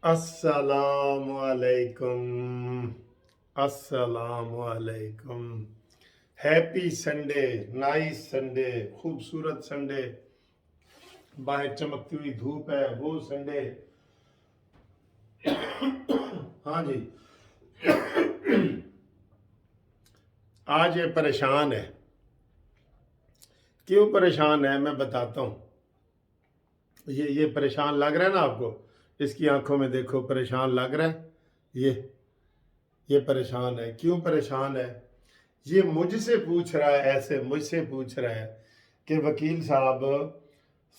السلام علیکم، السلام علیکم۔ ہیپی سنڈے، نائس سنڈے، خوبصورت سنڈے، باہر چمکتی ہوئی دھوپ ہے وہ سنڈے۔ ہاں جی، آج یہ پریشان ہے۔ کیوں پریشان ہے میں بتاتا ہوں۔ یہ پریشان لگ رہا ہے نا آپ کو؟ اس کی آنکھوں میں دیکھو، پریشان لگ رہا ہے۔ یہ پریشان ہے۔ کیوں پریشان ہے؟ یہ مجھ سے پوچھ رہا ہے، ایسے مجھ سے پوچھ رہا ہے کہ وکیل صاحب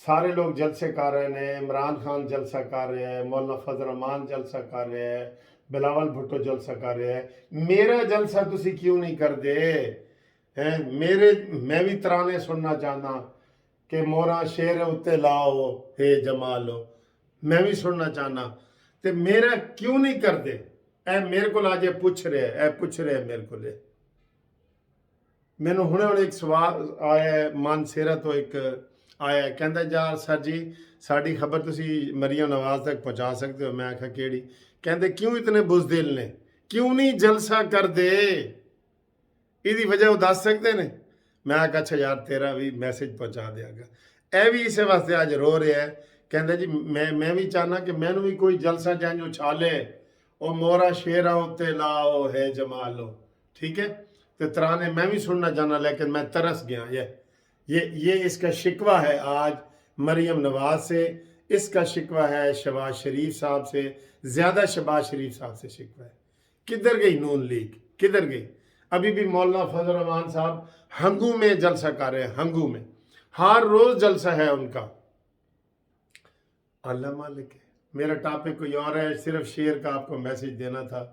سارے لوگ جلسے کر رہے ہیں، عمران خان جلسہ کر رہے ہیں، مولانا فضل الرحمان جلسہ کر رہے ہیں، بلاول بھٹو جلسہ کر رہے ہیں، میرا جلسہ تسی کیوں نہیں کر دے؟ میں بھی ترانے سننا چاہنا کہ مورا شیر اتے لاؤ ہے جمالو، میں بھی سننا چاہنا تے میرا کیوں نہیں کر دے؟ اے میرے کو آج پوچھ رہے ہیں میرے کو لے۔ میں نے ہنے ایک سوال آیا ہے من سیرا تو ایک آیا ہے، کہندا یار سر جی ساڑی خبر تسی مریم نواز تک پہنچا سکتے ہو؟ میں آکھا کیڑی؟ کہندے کیوں اتنے بزدل نے، کیوں نہیں جلسہ کر دے؟ ایدی وجہ وہ دس سکتے نے؟ میں آکھا اچھا یار تیرا بھی میسج پہنچا دیا گا۔ اے بھی اسے واسطے آج رو رہے ہیں، کہندے جی میں بھی چاہنا کہ میں نے بھی کوئی جلسہ جائیں اچھالے او مورا شیرہ ہوتے لاؤ ہے جمالو، ٹھیک ہے؟ تو ترانے میں بھی سننا چاہنا، لیکن میں ترس گیا۔ یہ اس کا شکوہ ہے آج مریم نواز سے، اس کا شکوہ ہے شہباز شریف صاحب سے، زیادہ شہباز شریف صاحب سے شکوہ ہے۔ کدھر گئی نون لیگ؟ کدھر گئی؟ ابھی بھی مولانا فضل الرحمان صاحب ہنگو میں جلسہ کر رہے ہیں، ہنگو میں ہر روز جلسہ ہے ان کا۔ اللہ مالک ہے۔ میرا ٹاپک کوئی اور ہے، صرف شیئر کا آپ کو میسج دینا تھا،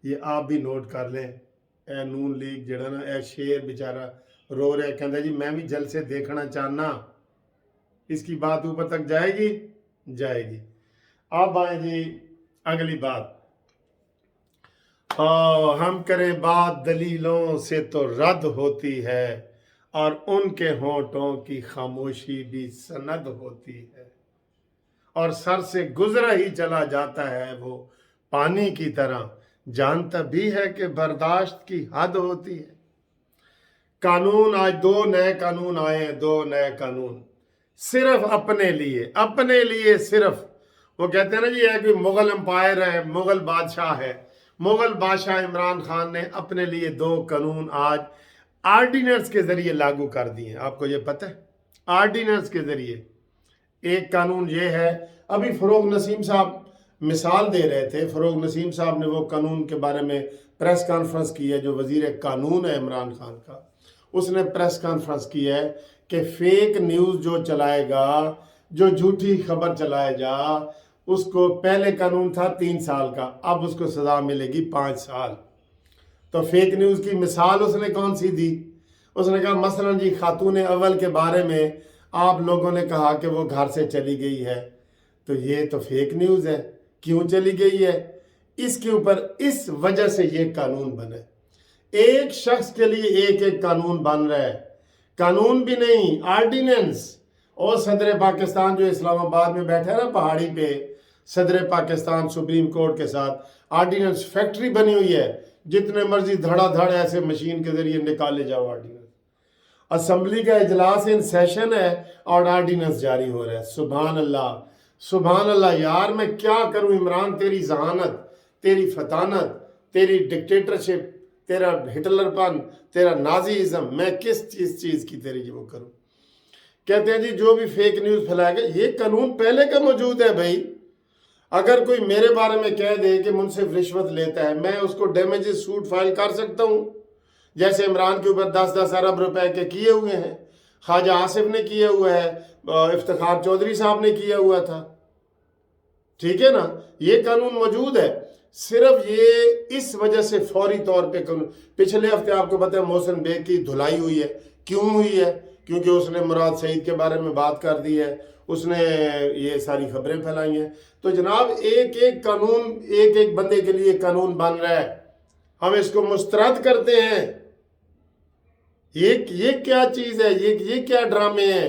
یہ آپ بھی نوٹ کر لیں۔ اے نون لیگ جڑا نا، اے شیر بیچارہ رو رہے، کہندا جی میں بھی جلسے دیکھنا چاہنا۔ اس کی بات اوپر تک جائے گی؟ جائے گی۔ اب آئیں جی اگلی بات۔ ہم کریں بات دلیلوں سے تو رد ہوتی ہے، اور ان کے ہونٹوں کی خاموشی بھی سند ہوتی ہے، اور سر سے گزرا ہی چلا جاتا ہے وہ پانی کی طرح، جانتا بھی ہے کہ برداشت کی حد ہوتی ہے۔ قانون آج دو نئے قانون آئے ہیں، دو نئے قانون صرف اپنے لیے صرف۔ وہ کہتے ہیں نا جی یہ کوئی مغل امپائر ہے، مغل بادشاہ ہے، مغل بادشاہ عمران خان نے اپنے لیے دو قانون آج آرڈیننس کے ذریعے لاگو کر دیے ہیں۔ آپ کو یہ پتہ ہے؟ آرڈیننس کے ذریعے ایک قانون یہ ہے، ابھی فروغ نسیم صاحب مثال دے رہے تھے، فروغ نسیم صاحب نے وہ قانون کے بارے میں پریس کانفرنس کی ہے، جو وزیر قانون ہے عمران خان کا، اس نے پریس کانفرنس کی ہے کہ فیک نیوز جو چلائے گا، جو جھوٹی خبر چلائے جا، اس کو پہلے قانون تھا 3 سال کا، اب اس کو سزا ملے گی 5 سال۔ تو فیک نیوز کی مثال اس نے کون سی دی؟ اس نے کہا مثلا جی خاتون اول کے بارے میں آپ لوگوں نے کہا کہ وہ گھر سے چلی گئی ہے، تو یہ تو فیک نیوز ہے۔ کیوں چلی گئی ہے؟ اس کے اوپر اس وجہ سے یہ قانون بنے۔ ایک شخص کے لیے ایک قانون بن رہا ہے، قانون بھی نہیں، آرڈیننس۔ اور صدر پاکستان جو اسلام آباد میں بیٹھا ہے نا پہاڑی پہ، صدر پاکستان سپریم کورٹ کے ساتھ آرڈیننس فیکٹری بنی ہوئی ہے، جتنے مرضی دھڑا دھڑ ایسے مشین کے ذریعے نکالے جاؤ آرڈیننس۔ اسمبلی کا اجلاس ان سیشن ہے اور آرڈیننس جاری ہو رہا ہے۔ سبحان اللہ، سبحان اللہ۔ یار میں کیا کروں عمران، تیری ذہانت، تیری فطانت، تیری ڈکٹیٹرشپ، تیرا ہٹلر پن، تیرا نازیزم، میں کس چیز کی تیری وہ کروں؟ کہتے ہیں جی جو بھی فیک نیوز پھیلائے گا، یہ قانون پہلے کا موجود ہے بھائی۔ اگر کوئی میرے بارے میں کہہ دے کہ منصف رشوت لیتا ہے، میں اس کو ڈیمیجز سوٹ فائل کر سکتا ہوں، جیسے عمران کے اوپر 10 ارب روپے کے کیے ہوئے ہیں، خواجہ آصف نے کیے ہوئے ہے، افتخار چودھری صاحب نے کیا ہوا تھا، ٹھیک ہے نا؟ یہ قانون موجود ہے۔ صرف یہ اس وجہ سے فوری طور پہ پچھلے ہفتے آپ کو پتہ ہے محسن بیگ کی دھلائی ہوئی ہے۔ کیوں ہوئی ہے؟ کیونکہ اس نے مراد سعید کے بارے میں بات کر دی ہے، اس نے یہ ساری خبریں پھیلائی ہیں۔ تو جناب ایک قانون، ایک بندے کے لیے قانون بن رہا ہے، ہم اس کو مسترد کرتے ہیں۔ یہ کیا چیز ہے؟ یہ کیا ڈرامے ہیں؟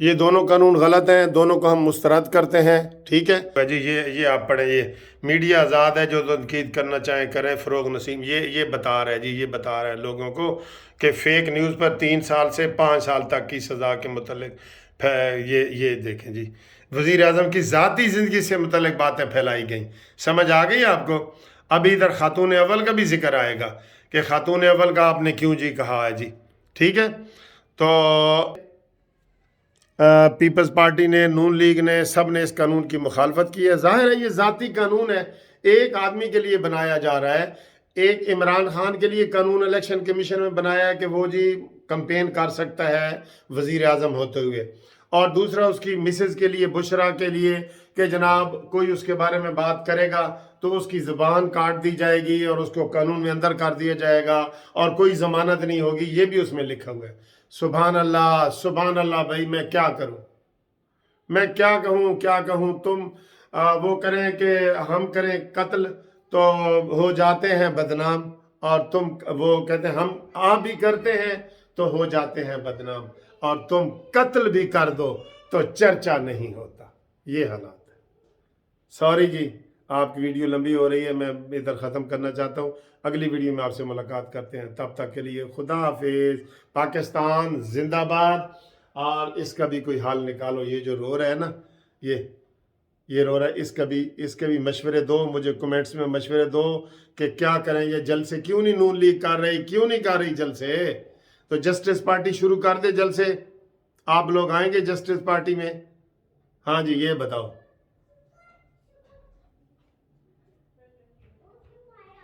یہ دونوں قانون غلط ہیں، دونوں کو ہم مسترد کرتے ہیں، ٹھیک ہے جی۔ یہ آپ پڑھیں، یہ میڈیا آزاد ہے، جو تنقید کرنا چاہیں کریں۔ فروغ نسیم یہ بتا رہا ہے جی، یہ بتا رہا ہے لوگوں کو کہ فیک نیوز پر 3 سال سے 5 سال تک کی سزا کے متعلق یہ دیکھیں جی، وزیر اعظم کی ذاتی زندگی سے متعلق باتیں پھیلائی گئیں۔ سمجھ آ گئی آپ کو؟ ابھی ادھر خاتون اول کا بھی ذکر آئے گا کہ خاتون اول کا آپ نے کیوں جی کہا ہے جی، ٹھیک ہے۔ تو پیپلز پارٹی نے، نون لیگ نے، سب نے اس قانون کی مخالفت کی ہے۔ ظاہر ہے یہ ذاتی قانون ہے، ایک آدمی کے لیے بنایا جا رہا ہے۔ ایک عمران خان کے لیے قانون الیکشن کمیشن میں بنایا ہے کہ وہ جی کمپین کر سکتا ہے وزیر اعظم ہوتے ہوئے، اور دوسرا اس کی مسز کے لیے، بشرا کے لیے، کہ جناب کوئی اس کے بارے میں بات کرے گا تو اس کی زبان کاٹ دی جائے گی اور اس کو قانون میں اندر کر دیا جائے گا اور کوئی ضمانت نہیں ہوگی، یہ بھی اس میں لکھا ہوا ہے۔ سبحان اللہ، سبحان اللہ بھائی، میں کیا کروں، میں کیا کہوں۔ تم وہ کریں کہ ہم کریں قتل تو ہو جاتے ہیں بدنام، اور تم وہ کہتے ہیں ہم آپ بھی کرتے ہیں تو ہو جاتے ہیں بدنام، اور تم قتل بھی کر دو تو چرچا نہیں ہوتا۔ یہ حالات ہے۔ سوری جی، آپ کی ویڈیو لمبی ہو رہی ہے، میں ادھر ختم کرنا چاہتا ہوں۔ اگلی ویڈیو میں آپ سے ملاقات کرتے ہیں، تب تک کے لیے خدا حافظ۔ پاکستان زندہ باد۔ اور اس کا بھی کوئی حال نکالو، یہ جو رو رہا ہے نا، یہ رو رہا ہے، اس کے بھی مشورے دو، مجھے کمنٹس میں مشورے دو کہ کیا کریں۔ یہ جلسے کیوں نہیں نون لیگ کر رہی، کیوں نہیں کر رہی جلسے؟ تو جسٹس پارٹی شروع کر دے جلسے، آپ لوگ آئیں گے جسٹس پارٹی میں؟ ہاں جی، یہ بتاؤ۔